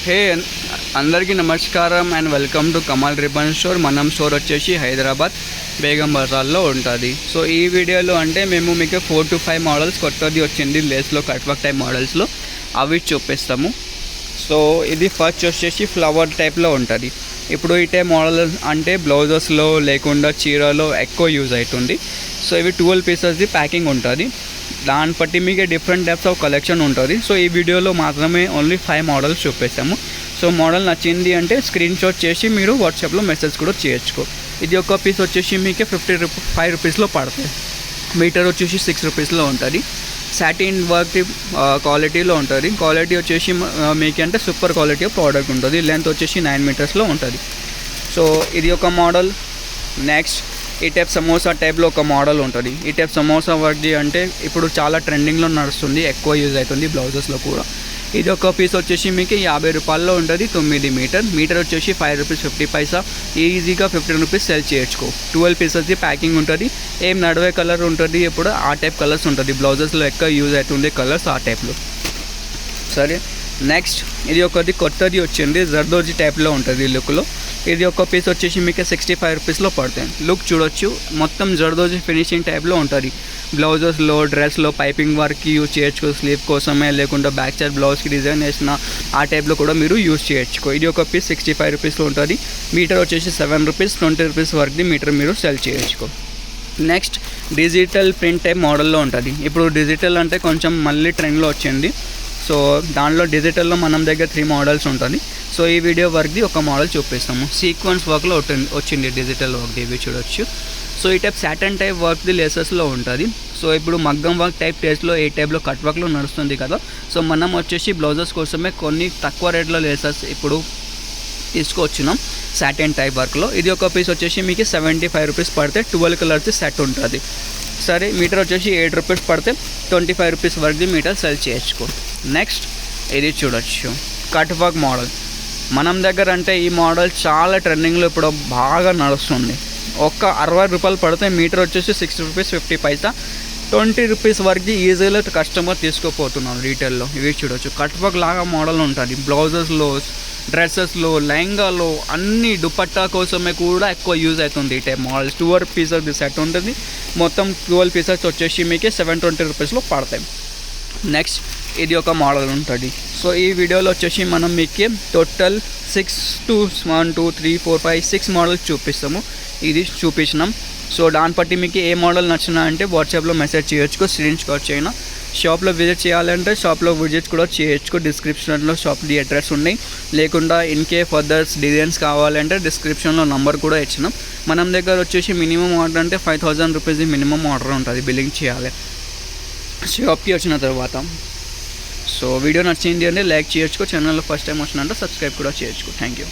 హే అందరికీ నమస్కారం and welcome to Kamal ribbon store. మనం స్టోర్ వచ్చేసి హైదరాబాద్ బేగం బజార్లో ఉంటుంది. సో ఈ వీడియోలో అంటే మేము మీకు 4 to 5 మోడల్స్ కొత్తది వచ్చింది లేస్లో కట్ వర్క్ టైప్ మోడల్స్లో అవి చూపిస్తాము. సో ఇది ఫస్ట్ వచ్చేసి ఫ్లవర్ టైప్లో ఉంటుంది. ఇప్పుడు ఈ టైప్ మోడల్ అంటే బ్లౌజెస్లో లేకుండా చీరలో ఎక్కువ యూజ్ అవుతుంది. సో ఇవి 12 పీసెస్ది ప్యాకింగ్ ఉంటుంది. దాన్ని బట్టి మీకు డిఫరెంట్ టైప్స్ ఆఫ్ కలెక్షన్ ఉంటుంది. సో ఈ వీడియోలో మాత్రమే ఓన్లీ 5 మోడల్స్ చూపిస్తాము. సో మోడల్ నచ్చింది అంటే స్క్రీన్ షాట్ చేసి మీరు వాట్సాప్లో మెసేజ్ కూడా చేయొచ్చు. ఇది ఒక పీస్ వచ్చేసి మీకు 5 రూపీస్లో పడుతుంది. మీటర్ వచ్చేసి 6 రూపీస్లో ఉంటుంది. సాటిన్ వర్క్ క్వాలిటీలో ఉంటుంది. క్వాలిటీ వచ్చేసి మీకు అంటే సూపర్ క్వాలిటీ ప్రోడక్ట్ ఉంటుంది. లెంత్ వచ్చేసి 9 మీటర్స్లో ఉంటుంది. సో ఇది ఒక మోడల్. నెక్స్ట్ ఈ టైప్ సమోసా టైప్లో ఒక మోడల్ ఉంటుంది. ఈ టైప్ సమోసా వర్క్ది అంటే ఇప్పుడు చాలా ట్రెండింగ్లో నడుస్తుంది, ఎక్కువ యూజ్ అవుతుంది బ్లౌజెస్లో కూడా. ఇది ఒక పీస్ వచ్చేసి మీకు 50 రూపాయల్లో ఉంటుంది. 9 మీటర్ వచ్చేసి 5 రూపీస్ 50 పైసా. ఈజీగా 15 రూపీస్ సెల్ చేయొచ్చు. 12 పీసెస్ది ప్యాకింగ్ ఉంటుంది. ఏం నడవే కలర్ ఉంటుంది, ఇప్పుడు ఆ టైప్ కలర్స్ ఉంటుంది. బ్లౌజెస్లో ఎక్కువ యూజ్ అవుతుంది కలర్స్ ఆ టైప్లో. సరే, నెక్స్ట్ ఇది ఒకటి కొత్తది వచ్చింది, జర్దోజీ టైప్లో ఉంటుంది ఈ లుక్లో. ఇది ఒక పీస్ వచ్చేసి మీకు 65 రూపీస్లో పడుతుంది. లుక్ చూడొచ్చు, మొత్తం జర్దోజీ ఫినిషింగ్ టైప్లో ఉంటుంది. బ్లౌజెస్లో డ్రెస్లో పైపింగ్ వర్క్కి యూజ్ చేయొచ్చు, స్లీవ్ కోసమే లేకుండా బ్యాక్ సైడ్ బ్లౌజ్కి డిజైన్ వేసిన ఆ టైప్లో కూడా మీరు యూజ్ చేయొచ్చు. ఇది ఒక పీస్ 65 రూపీస్లో ఉంటుంది. మీటర్ వచ్చేసి 7 రూపీస్ 20 రూపీస్ వరకు మీటర్ మీరు సెల్ చేయొచ్చు. నెక్స్ట్ డిజిటల్ ప్రింట్ టైప్ మోడల్లో ఉంటుంది. ఇప్పుడు డిజిటల్ అంటే కొంచెం మళ్ళీ ట్రెండ్లో వచ్చింది. సో దాంట్లో డిజిటల్లో మనం దగ్గర 3 మోడల్స్ ఉంటుంది. సో ఈ వీడియో వర్క్ది ఒక మోడల్ చూపిస్తాము. సీక్వెన్స్ వర్క్లో వచ్చింది డిజిటల్ వర్క్ది, ఇవి చూడొచ్చు. సో ఈ టైప్ సాటన్ టైప్ వర్క్ది లేసెస్లో ఉంటుంది. సో ఇప్పుడు మగ్గం వర్క్ టైప్ టేస్ట్లో ఏ టైప్లో కట్ వర్క్లో నడుస్తుంది కదా. సో మనం వచ్చేసి బ్లౌజెస్ కోసమే కొన్ని తక్కువ రేట్లో లేసెస్ ఇప్పుడు తీసుకొచ్చినాం సాటన్ టైప్ వర్క్లో. ఇది ఒక పీస్ వచ్చేసి మీకు 75 రూపీస్ పడితే 12 కలర్స్ సెట్ ఉంటుంది. సరే, మీటర్ వచ్చేసి 8 రూపీస్ పడితే 25 రూపీస్ వరకు మీటర్ సెల్ చేయొచ్చు. నెక్స్ట్ ఇది చూడొచ్చు, కట్ వర్క్ మోడల్. మనం దగ్గర అంటే ఈ మోడల్ చాలా ట్రెండింగ్లో ఇప్పుడు బాగా నడుస్తుంది. ఒక్క 60 రూపాయలు పడితే మీటర్ వచ్చేసి 6 రూపీస్ 50 పైసా. 20 రూపీస్ వరకు ఈజీగా కస్టమర్ తీసుకోపోతున్నాం రీటైల్లో. ఇవి చూడొచ్చు, కట్ వర్క్ లాగా మోడల్ ఉంటుంది. బ్లౌజెస్లో, డ్రెస్సెస్లో, లెహంగాలో అన్ని దుపట్టా కోసమే కూడా ఎక్కువ యూజ్ అవుతుంది ఈ టైప్ మోడల్స్. 12 పీసెస్ సెట్ ఉంటుంది. మొత్తం 12 పీసెస్ వచ్చేసి మీకు 720 రూపీస్లో పడతాయి. నెక్స్ట్ ఇది ఒక మోడల్ ఉంటుంది. సో ఈ వీడియోలో వచ్చేసి మనం మీకు టోటల్ 6 to 1 2 3 4 5 6 మోడల్స్ చూపిస్తాము. ఇది చూపించినాం. సో దాన్ని బట్టి మీకు ఏ మోడల్ నచ్చినా అంటే వాట్సాప్లో మెసేజ్ చేయొచ్చు, స్క్రీన్ షాట్ చేయను. షాప్లో విజిట్ చేయాలంటే షాప్లో విజిట్ కూడా చేయొచ్చు. డిస్క్రిప్షన్లో షాప్ది అడ్రస్ ఉన్నాయి. లేకుండా ఇన్కే ఫర్దర్స్ డిజైన్స్ కావాలంటే డిస్క్రిప్షన్లో నంబర్ కూడా ఇచ్చినాం. మనం దగ్గర వచ్చేసి మినిమం ఆర్డర్ అంటే 5000 రూపీస్ మినిమం ఆర్డర్ ఉంటుంది, బిల్లింగ్ చేయాలి షాప్కి వచ్చిన తర్వాత. సో వీడియో నచ్చింది అంటే లైక్ చేయొచ్చు, ఛానల్లో ఫస్ట్ టైం వచ్చినంటే సబ్స్క్రైబ్ కూడా చేయొచ్చు. Thank you.